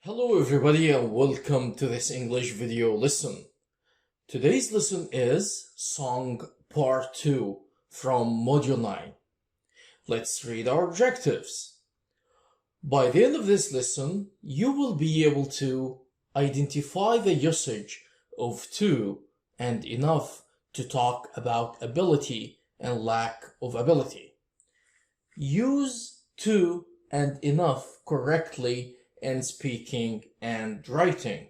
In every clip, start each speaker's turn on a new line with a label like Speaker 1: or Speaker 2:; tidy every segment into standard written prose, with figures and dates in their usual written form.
Speaker 1: Hello everybody and welcome to this English video lesson. Today's lesson is Song Part 2 from Module 9. Let's read our objectives. By the end of this lesson, you will be able to identify the usage of to and enough to talk about ability and lack of ability. Use to and enough correctly in speaking and writing.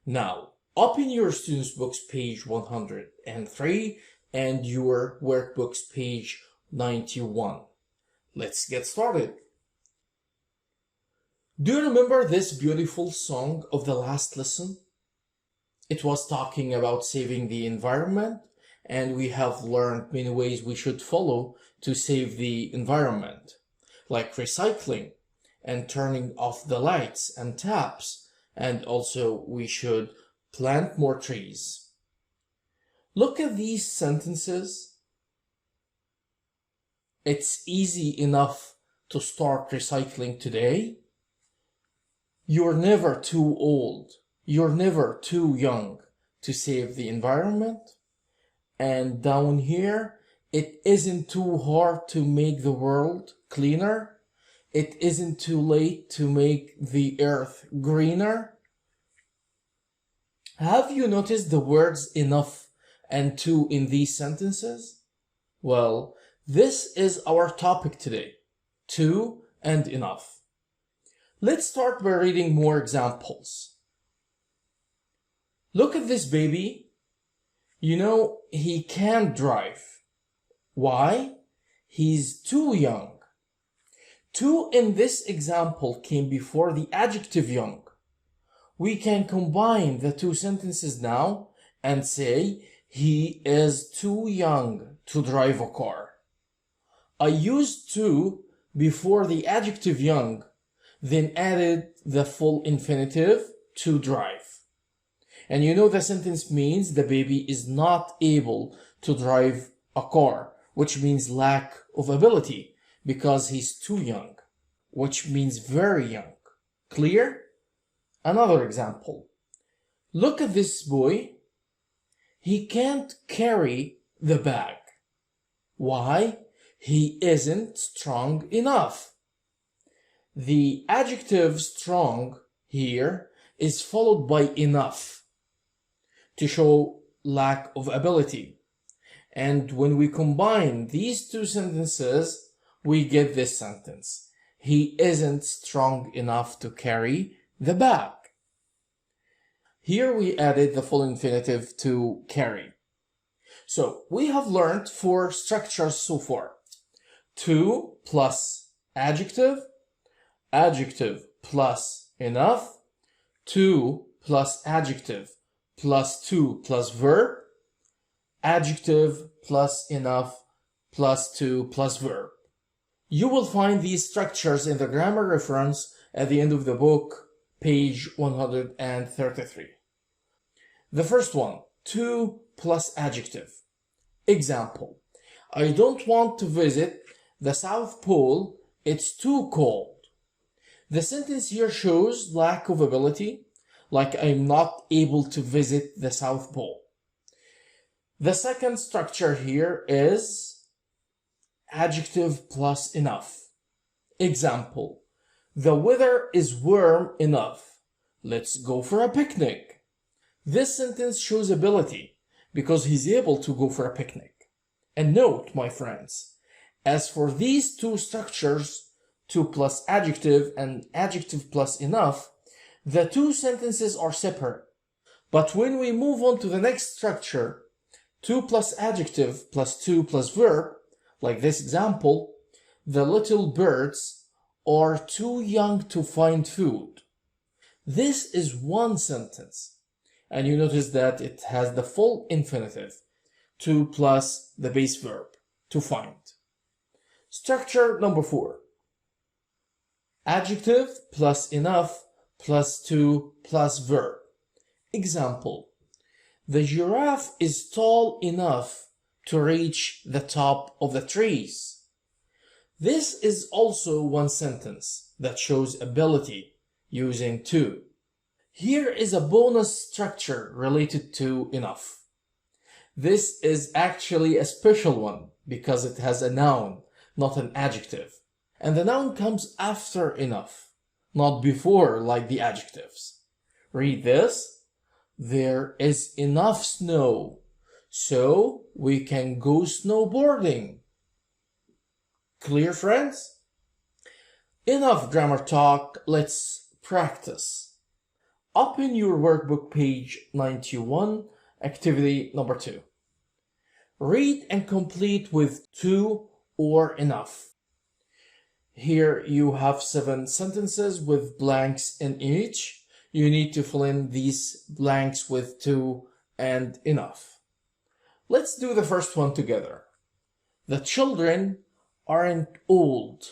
Speaker 1: Now, open your students' books page 103 and your workbooks page 91. Let's get started. Do you remember this beautiful song of the last lesson? It was talking about saving the environment, and we have learned many ways we should follow to save the environment, like recycling and turning off the lights and taps, and also we should plant more trees. Look at these sentences. It's easy enough to start recycling today. You're never too old. You're never too young to save the environment. And down here, it isn't too hard to make the world cleaner. It isn't too late to make the earth greener. Have you noticed the words enough and to in these sentences? Well, this is our topic today, to and enough. Let's start by reading more examples. Look at this baby. You know, he can't drive. Why? He's too young. To in this example came before the adjective young. We can combine the two sentences now and say he is too young to drive a car. I used to before the adjective young, then added the full infinitive to drive. And you know the sentence means the baby is not able to drive a car, which means lack of ability, because he's too young, which means very young. Clear? Another example. Look at this boy. He can't carry the bag. Why? He isn't strong enough. The adjective strong here is followed by enough to show lack of ability. And when we combine these two sentences, we get this sentence. He isn't strong enough to carry the bag. Here we added the full infinitive to carry. So we have learned 4 structures so far. To plus adjective, adjective plus enough, to plus adjective plus to plus verb, adjective plus enough plus to plus verb. You will find these structures in the grammar reference at the end of the book, page 133. The first one, to plus adjective. Example, I don't want to visit the South Pole, it's too cold. The sentence here shows lack of ability, like I'm not able to visit the South Pole. The second structure here is adjective plus enough. Example, the weather is warm enough. Let's go for a picnic. This sentence shows ability because he's able to go for a picnic. And note, my friends, as for these two structures, to plus adjective and adjective plus enough, the two sentences are separate. But when we move on to the next structure, to plus adjective plus to plus verb, like this example, the little birds are too young to find food. This is one sentence, and you notice that it has the full infinitive, to plus the base verb, to find. Structure number 4. Adjective plus enough plus to plus verb. Example, the giraffe is tall enough to reach the top of the trees. This is also one sentence that shows ability using to. Here is a bonus structure related to enough. This is actually a special one because it has a noun, not an adjective. And the noun comes after enough, not before like the adjectives. Read this. There is enough snow, so we can go snowboarding. Clear, friends? Enough grammar talk, let's practice. Open your workbook page 91, activity number 2. Read and complete with to or enough. Here you have 7 sentences with blanks in each. You need to fill in these blanks with to and enough. Let's do the first one together. The children aren't old,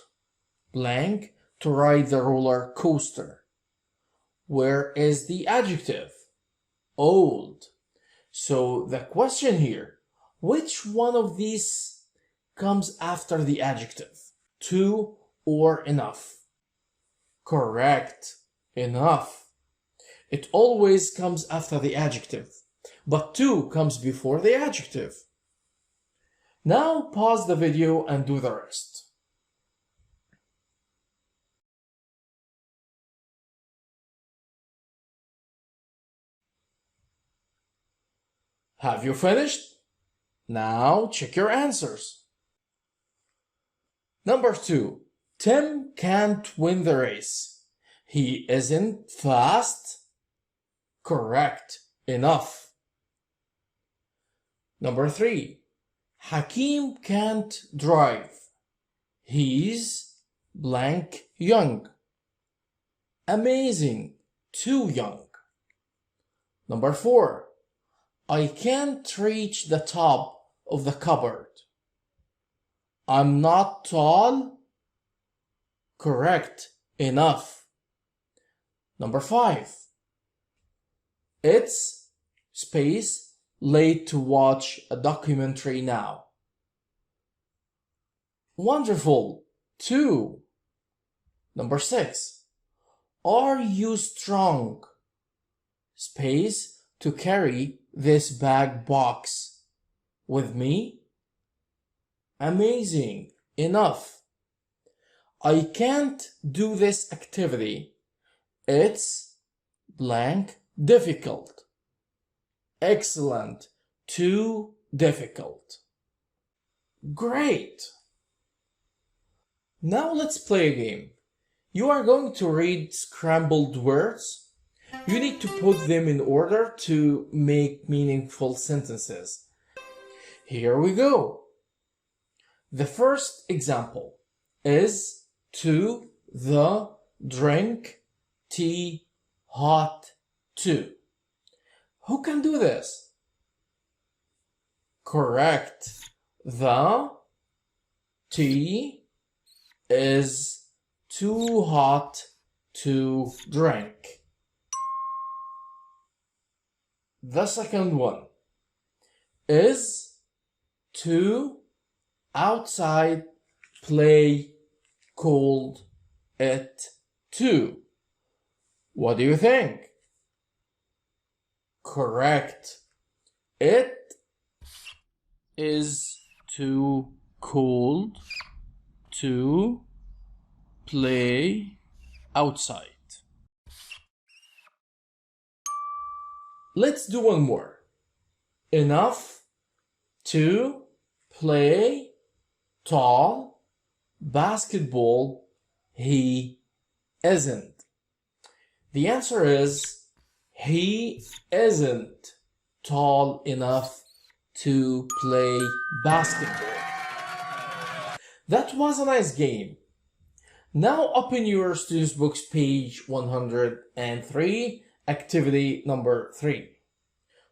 Speaker 1: blank, to ride the roller coaster. Where is the adjective? Old. So the question here, which one of these comes after the adjective? To or enough? Correct. Enough. It always comes after the adjective, but to comes before the adjective. Now pause the video and do the rest. Have you finished? Now check your answers. Number 2. Tim can't win the race. He isn't fast. Correct. Enough. Number 3. Hakeem can't drive. He's blank young. Amazing. Too young. Number 4. I can't reach the top of the cupboard. I'm not tall. Correct. Enough. Number 5. It's space late to watch a documentary now. Wonderful. 2. Number 6. Are you strong? Space to carry this bag box with me? Amazing. Enough. I can't do this activity. It's blank difficult. Excellent. Too difficult. Great. Now let's play a game. You are going to read scrambled words. You need to put them in order to make meaningful sentences. Here we go. The first example is to the drink tea hot to. Who can do this? Correct. The tea is too hot to drink. The second one is to outside play cold it too. What do you think? Correct. It is too cold to play outside. Let's do one more. Enough to play tall basketball. He isn't. The answer is he isn't tall enough to play basketball. That was a nice game. Now open your students' books page 103, activity number 3.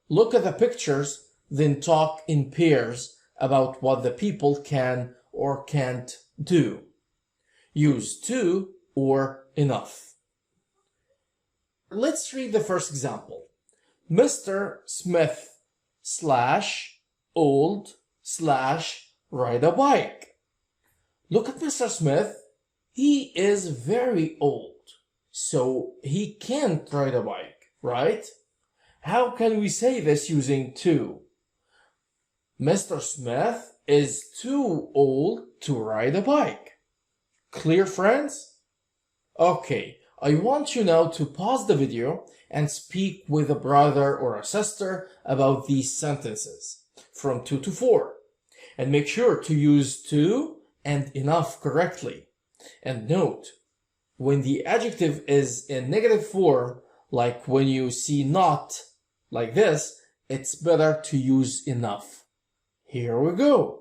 Speaker 1: Look at the pictures, then talk in pairs about what the people can or can't do. Use to or enough. Let's read the first example. Mr. Smith / old / ride a bike. Look at Mr. Smith. He is very old, so he can't ride a bike, right? How can we say this using too? Mr. Smith is too old to ride a bike. Clear, friends? Okay, I want you now to pause the video and speak with a brother or a sister about these sentences from 2 to 4. And make sure to use to and enough correctly. And note, when the adjective is in negative form, like when you see not like this, it's better to use enough. Here we go.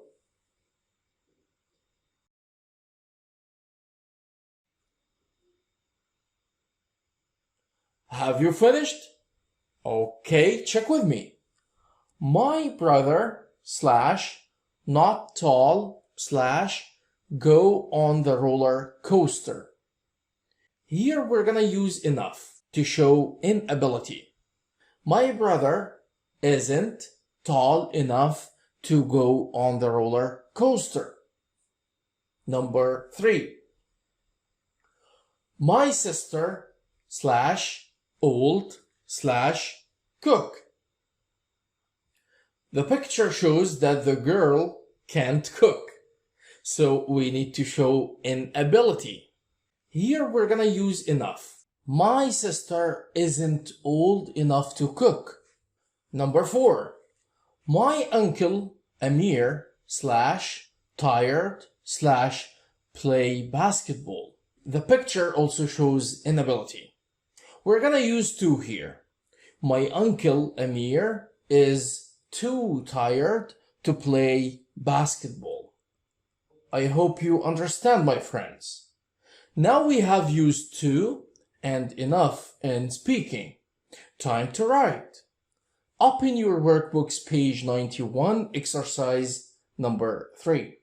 Speaker 1: Have you finished? Okay, check with me. My brother slash not tall slash go on the roller coaster. Here we're gonna use enough to show inability. My brother isn't tall enough to go on the roller coaster. Number 3. My sister slash old slash cook. The picture shows that the girl can't cook, so we need to show inability. Here we're gonna use enough. My sister isn't old enough to cook. Number 4. My uncle Amir slash tired slash play basketball. The picture also shows inability. We're gonna use to here. My uncle Amir is too tired to play basketball. I hope you understand, my friends. Now we have used to and enough in speaking. Time to write. Open your workbook's page 91, exercise number 3.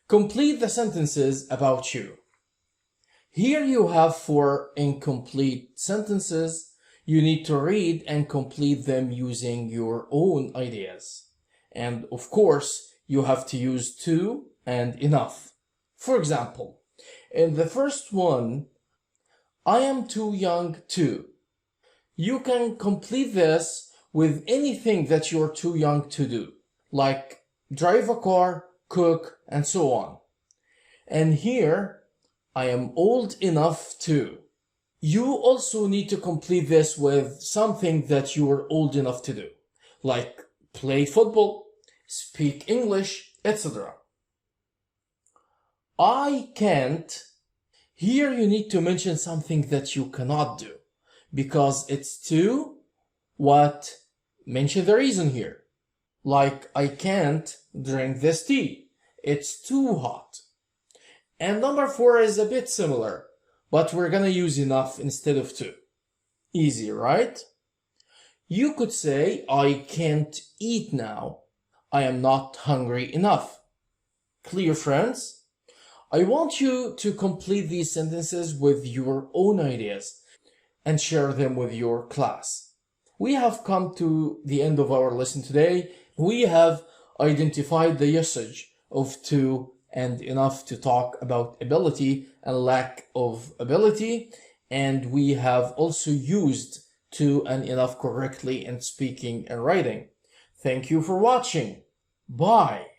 Speaker 1: Complete the sentences about you. Here you have 4 incomplete sentences. You need to read and complete them using your own ideas. And of course, you have to use to and enough. For example, in the first one, I am too young to. You can complete this with anything that you're too young to do, like drive a car, cook, and so on. And here, I am old enough to. You also need to complete this with something that you are old enough to do, like play football, speak English, etc. I can't. Here you need to mention something that you cannot do, because it's too what? Mention the reason here. Like I can't drink this tea. It's too hot. And number 4 is a bit similar, but we're gonna use enough instead of to. Easy, right? You could say, I can't eat now. I am not hungry enough. Clear, friends? I want you to complete these sentences with your own ideas and share them with your class. We have come to the end of our lesson today. We have identified the usage of to and enough to talk about ability and lack of ability, and we have also used to and enough correctly in speaking and writing. Thank you for watching. Bye.